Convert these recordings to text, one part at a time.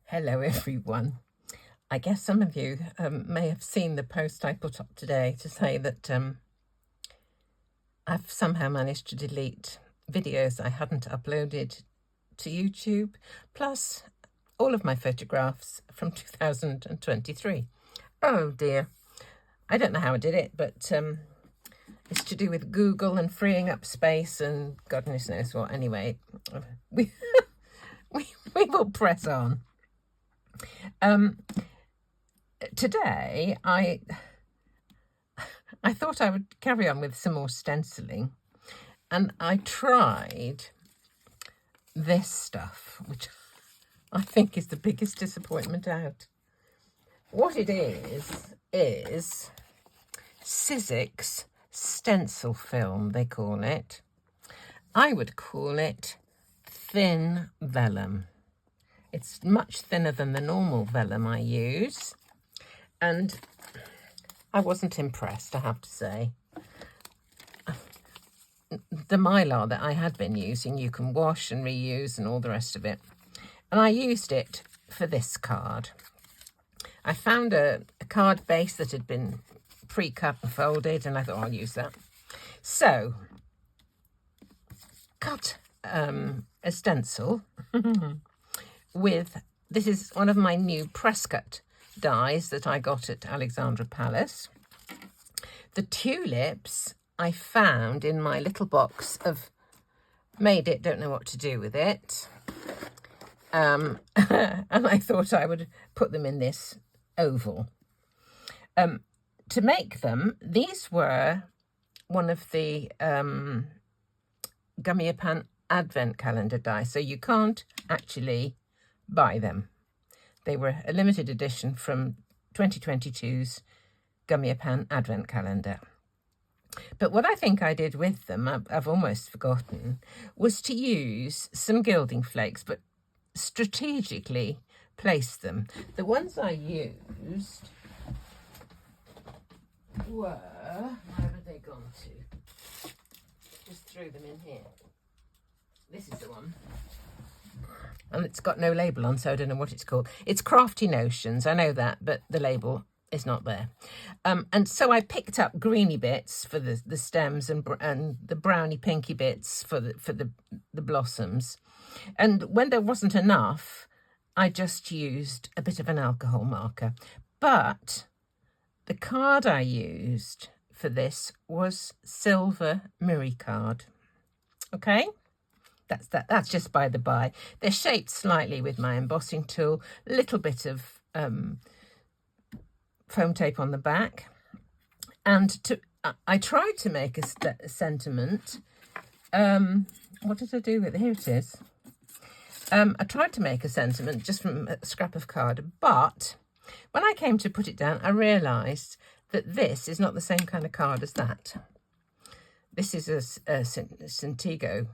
Hello everyone. I guess some of you may have seen the post I put up today to say that I've somehow managed to delete videos I hadn't uploaded to YouTube, plus all of my photographs from 2023. Oh dear. I don't know how I did it, but it's to do with Google and freeing up space and goodness knows what. Anyway, we will press on. Today I thought I would carry on with some more stenciling, and I tried this stuff, which I think is the biggest disappointment out. What it is Sizzix stencil film, they call it. I would call it thin vellum. It's much thinner than the normal vellum I use, and I wasn't impressed, I have to say. The Mylar that I had been using, you can wash and reuse and all the rest of it. And I used it for this card. I found a card base that had been pre-cut and folded, and I thought I'll use that. So, cut a stencil with, this is one of my new press cut dies that I got at Alexandra Palace. The tulips I found in my little box of made it, don't know what to do with it. And I thought I would put them in this oval. To make them, these were one of the Gummiapan advent calendar dies, so you can't actually buy them. They were a limited edition from 2022's Gummiapan advent calendar. But what I think I did with them, I've almost forgotten, was to use some gilding flakes, but strategically place them. The ones I used were, where have they gone to? Just threw them in here. This is the one. And it's got no label on, so I don't know what it's called. It's Crafty Notions, I know that, but the label is not there. And so I picked up greeny bits for the stems and the browny pinky bits for the blossoms. And when there wasn't enough, I just used a bit of an alcohol marker. But the card I used for this was silver Miri card. Okay? That's just by the by. They're shaped slightly with my embossing tool, a little bit of foam tape on the back. And I tried to make a sentiment. What did I do with it? Here it is. I tried to make a sentiment just from a scrap of card, but when I came to put it down, I realised that this is not the same kind of card as that. This is a Centigo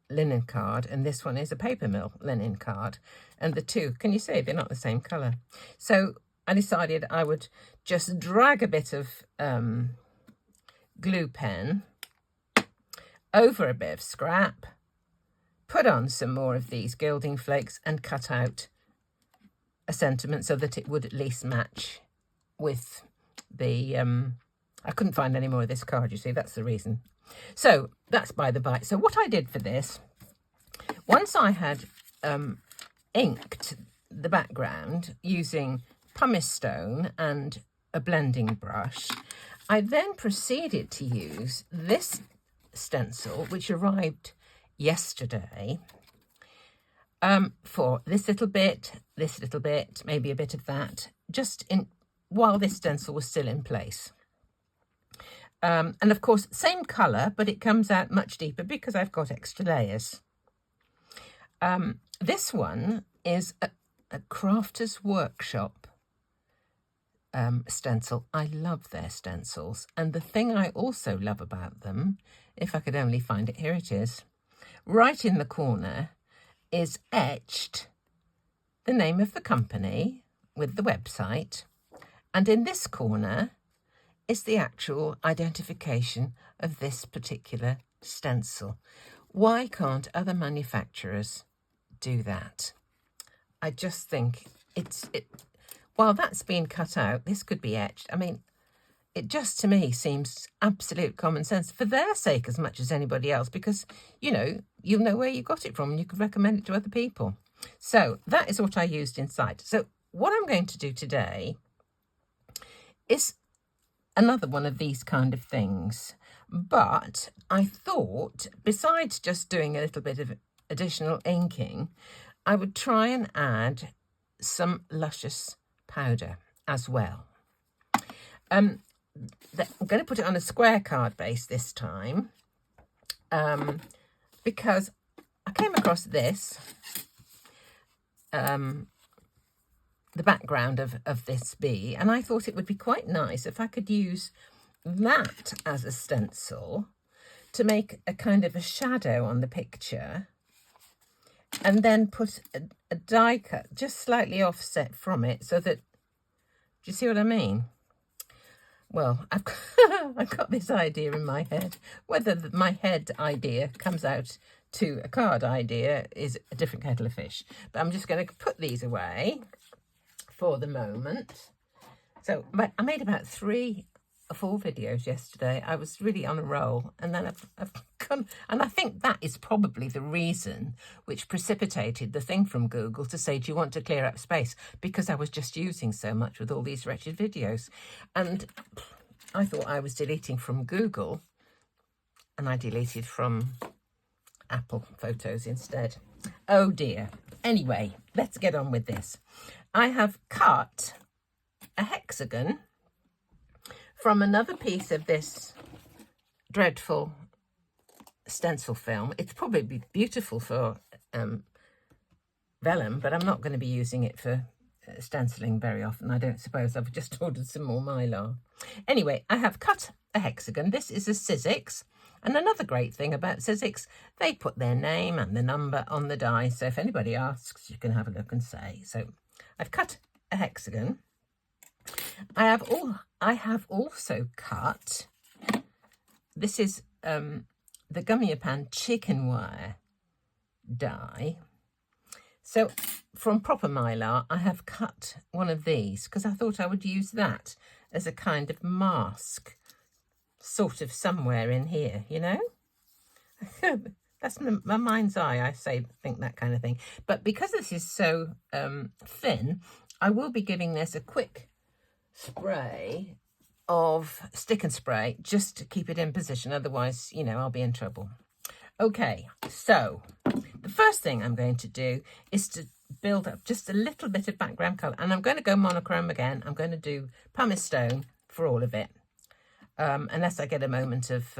linen card, and this one is a paper mill linen card, and the two, can you see, they're not the same colour. So I decided I would just drag a bit of glue pen over a bit of scrap, put on some more of these gilding flakes, and cut out a sentiment so that it would at least match with the I couldn't find any more of this card, you see, that's the reason. So that's by the by. So what I did for this, once I had inked the background using pumice stone and a blending brush, I then proceeded to use this stencil, which arrived yesterday, for this little bit, maybe a bit of that, just in while this stencil was still in place. And of course, same colour, but it comes out much deeper because I've got extra layers. This one is a Crafter's Workshop stencil. I love their stencils. And the thing I also love about them, if I could only find it, here it is. Right in the corner is etched the name of the company with the website. And in this corner is the actual identification of this particular stencil. Why can't other manufacturers do that? I just think while that's been cut out, this could be etched. I mean, it just to me seems absolute common sense for their sake as much as anybody else, because, you know where you got it from and you could recommend it to other people. So that is what I used inside. So what I'm going to do today is another one of these kind of things. But I thought, besides just doing a little bit of additional inking, I would try and add some luscious powder as well. I'm going to put it on a square card base this time, because I came across this, the background of this bee, and I thought it would be quite nice if I could use that as a stencil to make a kind of a shadow on the picture, and then put a die cut just slightly offset from it, so that, do you see what I mean? Well, I've got this idea in my head. Whether my head idea comes out to a card idea is a different kettle of fish. But I'm just going to put these away for the moment. So I made about 3 or 4 videos yesterday. I was really on a roll, and then I've come, and I think that is probably the reason which precipitated the thing from Google to say, do you want to clear up space? Because I was just using so much with all these wretched videos, and I thought I was deleting from Google, and I deleted from Apple Photos instead. Oh dear. Anyway, let's get on with this. I have cut a hexagon from another piece of this dreadful stencil film. It's probably beautiful for vellum, but I'm not going to be using it for stenciling very often, I don't suppose. I've just ordered some more mylar. Anyway, I have cut a hexagon. This is a Sizzix, and another great thing about Sizzix, they put their name and the number on the die, so if anybody asks, you can have a look and say. So I've cut a hexagon. I have also cut, this is the Gummiapan chicken wire die. So from proper mylar, I have cut one of these because I thought I would use that as a kind of mask, sort of somewhere in here, you know. That's my mind's eye, I think that kind of thing. But because this is so thin, I will be giving this a quick spray of stick and spray just to keep it in position. Otherwise, you know, I'll be in trouble. Okay, so the first thing I'm going to do is to build up just a little bit of background colour, and I'm going to go monochrome again. I'm going to do pumice stone for all of it, unless I get a moment of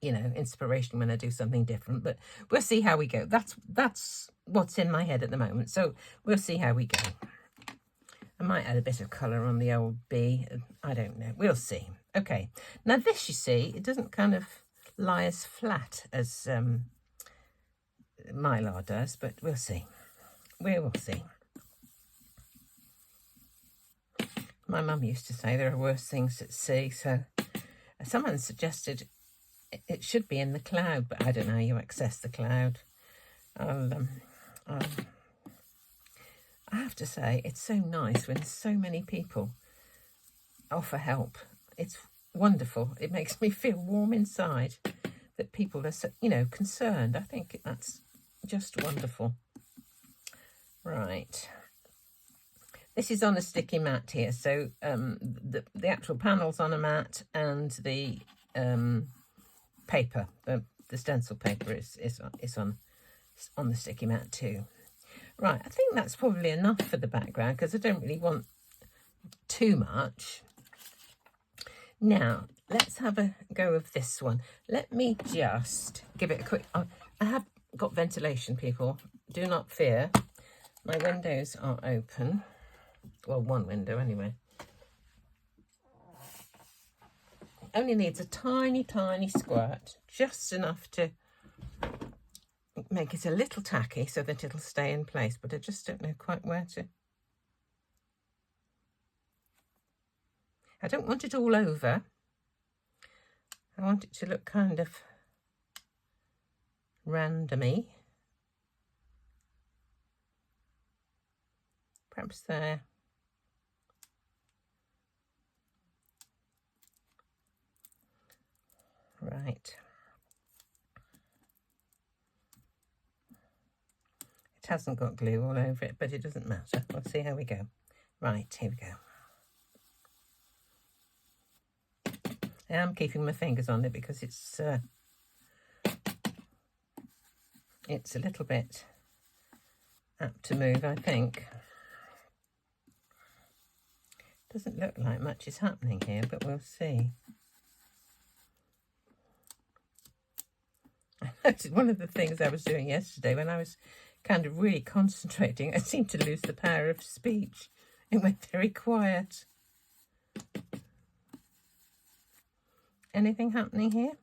you know, inspiration when I do something different, but we'll see how we go. That's what's in my head at the moment, so we'll see how we go. I might add a bit of colour on the old bee. I don't know. We'll see. Okay. Now this, you see, it doesn't kind of lie as flat as mylar does, but we'll see. We will see. My mum used to say there are worse things at sea, so someone suggested it should be in the cloud, but I don't know how you access the cloud. I have to say, it's so nice when so many people offer help. It's wonderful. It makes me feel warm inside that people are, so, you know, concerned. I think that's just wonderful. Right. This is on a sticky mat here. So the actual panel's on a mat, and the paper, the stencil paper is on the sticky mat too. Right, I think that's probably enough for the background because I don't really want too much. Now, let's have a go of this one. Let me just give it a quick... I have got ventilation, people. Do not fear. My windows are open. Well, one window anyway. Only needs a tiny, tiny squirt. Just enough to make it a little tacky so that it'll stay in place, but I just don't know quite where to. I don't want it all over. I want it to look kind of randomy. Perhaps there. Right. It hasn't got glue all over it, but it doesn't matter. We'll see how we go. Right, here we go. I am keeping my fingers on it because it's a little bit apt to move, I think. Doesn't look like much is happening here, but we'll see. One of the things I was doing yesterday when I was kind of really concentrating, I seemed to lose the power of speech. It went very quiet. Anything happening here?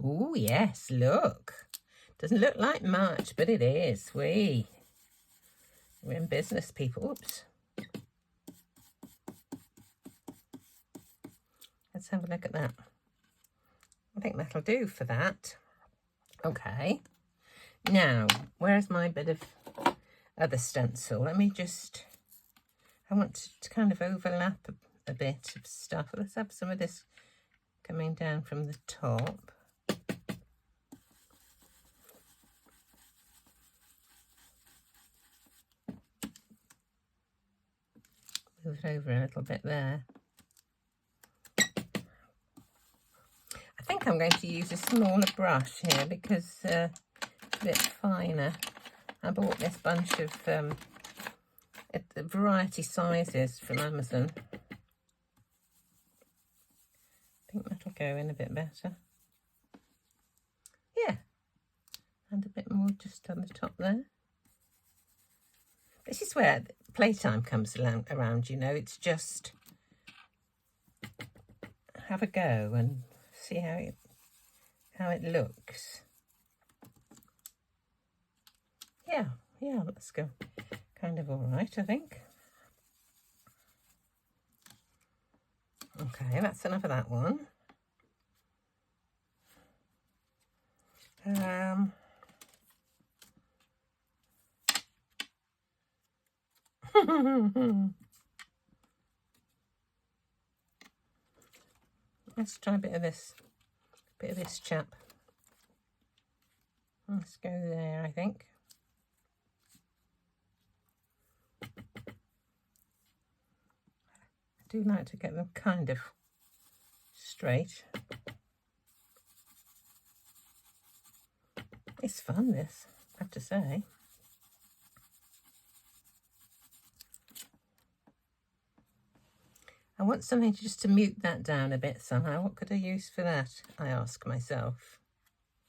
Oh, yes, look. Doesn't look like much, but it is. We're in business, people. Oops. Let's have a look at that. I think that'll do for that. Okay. Now, where's my bit of other stencil? Let me just... I want to kind of overlap a bit of stuff. Let's have some of this coming down from the top. Move it over a little bit there. I think I'm going to use a smaller brush here because it's a bit finer. I bought this bunch of variety sizes from Amazon. I think that'll go in a bit better. Yeah, and a bit more just on the top there. This is where playtime comes around, you know. It's just have a go and see how it looks. Yeah, let's go. Kind of all right, I think. Okay, that's enough of that one. Let's try a bit of this chap. Let's go there, I think. I do like to get them kind of straight. It's fun, this, I have to say. I want something just to mute that down a bit somehow. What could I use for that, I ask myself.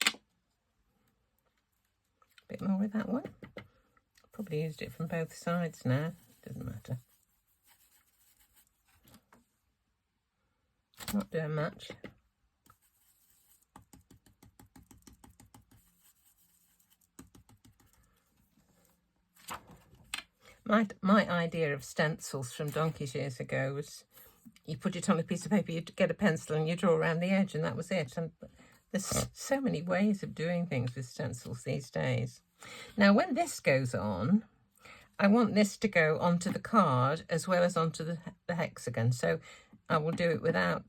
A bit more with that one. Probably used it from both sides now. Doesn't matter. Not doing much. My idea of stencils from donkeys years ago was you put it on a piece of paper, you'd get a pencil and you draw around the edge and that was it. And there's so many ways of doing things with stencils these days. Now, when this goes on, I want this to go onto the card as well as onto the hexagon. So I will do it without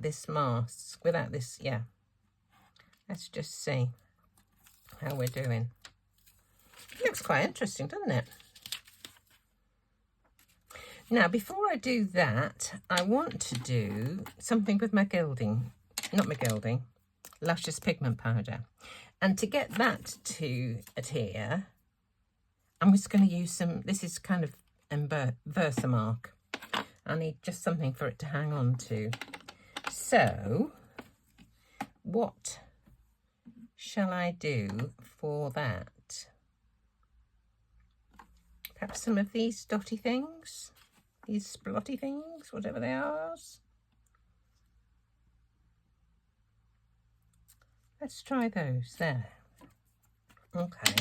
this mask, without this, yeah. Let's just see how we're doing. It looks quite interesting, doesn't it? Now, before I do that, I want to do something with my gilding, not my gilding, Luscious pigment powder. And to get that to adhere, I'm just going to use some, this is kind of Versamark. I need just something for it to hang on to. So, what shall I do for that? Perhaps some of these dotty things? These splotty things, whatever they are. Let's try those there. Okay.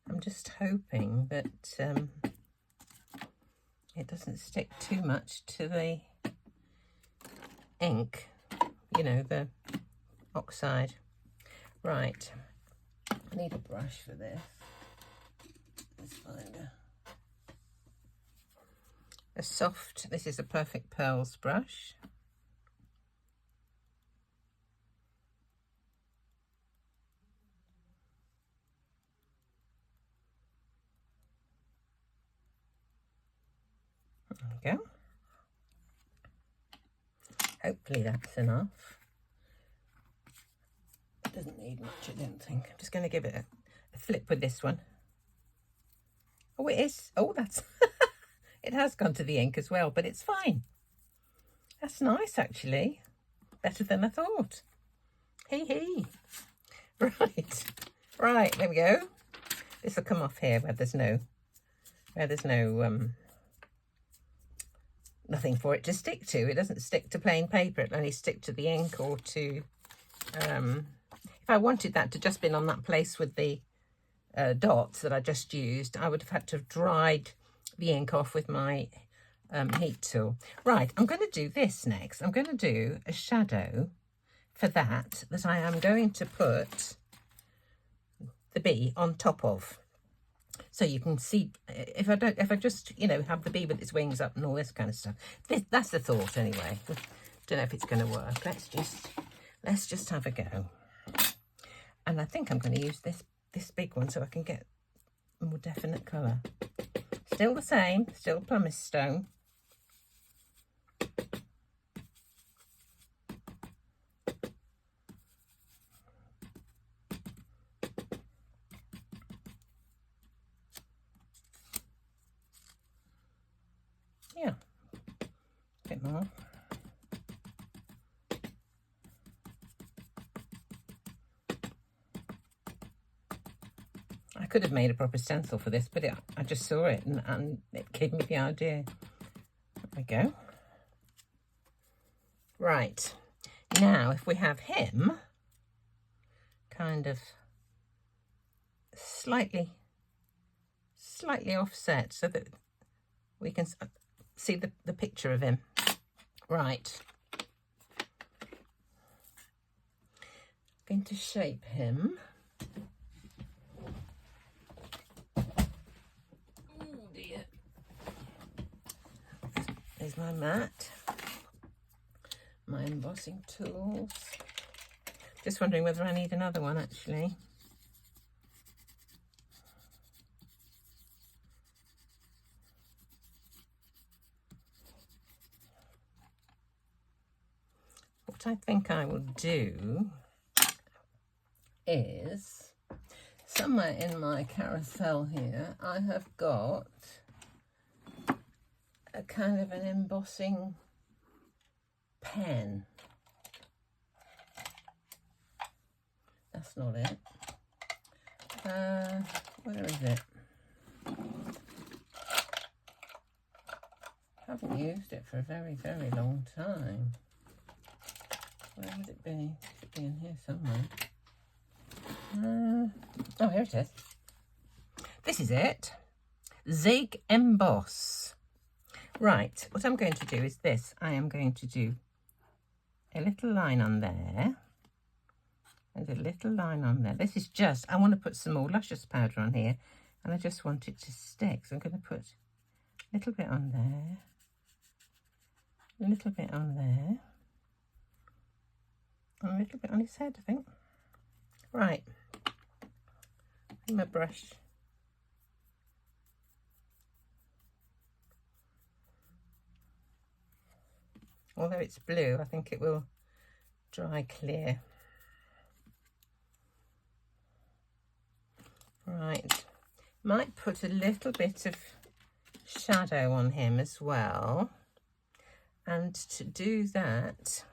I'm just hoping that it doesn't stick too much to the ink, you know, the Oxide. Right, I need a brush for this. Let's find a soft, this is a Perfect Pearls brush. There we go. Hopefully that's enough. It doesn't need much, I don't think. I'm just going to give it a flip with this one. Oh, it is. Oh, that's... It has gone to the ink as well, but it's fine. That's nice, actually. Better than I thought. Hee hee. Right. Right, there we go. This will come off here where there's no... nothing for it to stick to. It doesn't stick to plain paper. It'll only stick to the ink or to... if I wanted that to just been on that place with the dots that I just used, I would have had to have dried the ink off with my heat tool. Right, I'm going to do this next. I'm going to do a shadow for that I am going to put the bee on top of. So you can see, if I just, you know, have the bee with its wings up and all this kind of stuff. That's the thought anyway. Don't know if it's going to work. Let's just have a go. And I think I'm going to use this big one so I can get a more definite colour. Still the same, still pumice stone. Yeah, a bit more. I could have made a proper stencil for this, but I just saw it and it gave me the idea. There we go. Right, now if we have him kind of slightly offset so that we can see the picture of him. Right. Going to shape him. Oh dear. There's my mat. My embossing tools. Just wondering whether I need another one actually. What I think I will do is, somewhere in my carousel here, I have got a kind of an embossing pen. That's not it. Where is it? Haven't used it for a very, very long time. Where would it be? It should be in here somewhere. Oh, here it is. This is it. Zig Emboss. Right, what I'm going to do is this. I am going to do a little line on there and a little line on there. This is just, I want to put some more luscious powder on here and I just want it to stick. So I'm going to put a little bit on there, a little bit on there, and a little bit on his head, I think. Right, my brush. Although it's blue, I think it will dry clear. Right, might put a little bit of shadow on him as well. And to do that,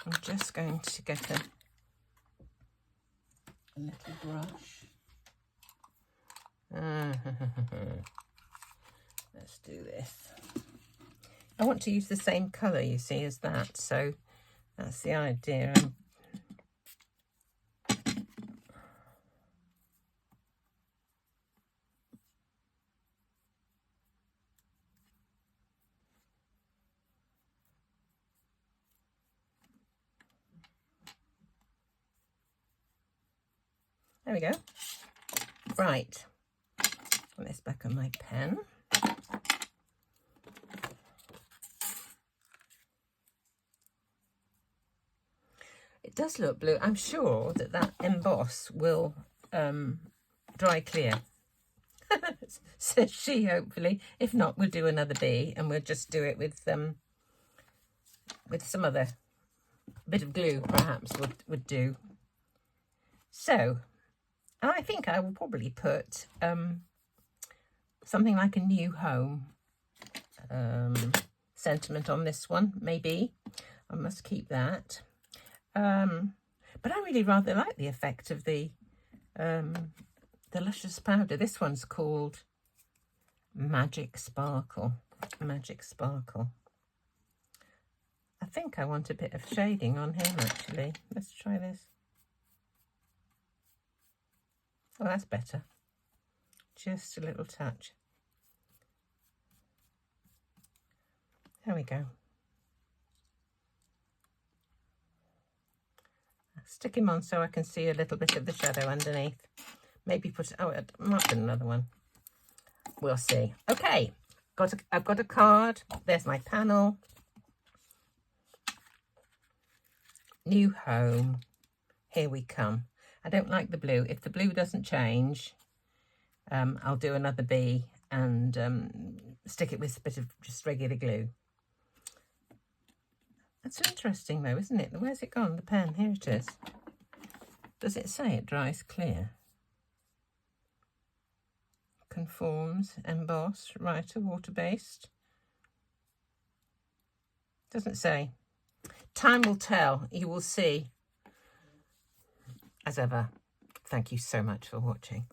I'm just going to get a little brush. Let's do this. I want to use the same colour, you see, as that, so that's the idea. There we go. Right. Put this back on my pen. It does look blue. I'm sure that that emboss will dry clear. Says she, hopefully. If not, we'll do another bee and we'll just do it with some other bit of glue, perhaps, would do. So, I think I will probably put something like a new home sentiment on this one, maybe. I must keep that. But I really rather like the effect of the luscious powder. This one's called Magic Sparkle. Magic Sparkle. I think I want a bit of shading on him, actually. Let's try this. Oh, that's better. Just a little touch. There we go. Stick him on so I can see a little bit of the shadow underneath. Maybe put, oh, I might put another one. We'll see. Okay, I've got a card. There's my panel. New home. Here we come. I don't like the blue. If the blue doesn't change, I'll do another bee and stick it with a bit of just regular glue. That's interesting though, isn't it? Where's it gone? The pen. Here it is. Does it say it dries clear? Conforms, emboss, writer, water-based. Doesn't say. Time will tell. You will see. As ever, thank you so much for watching.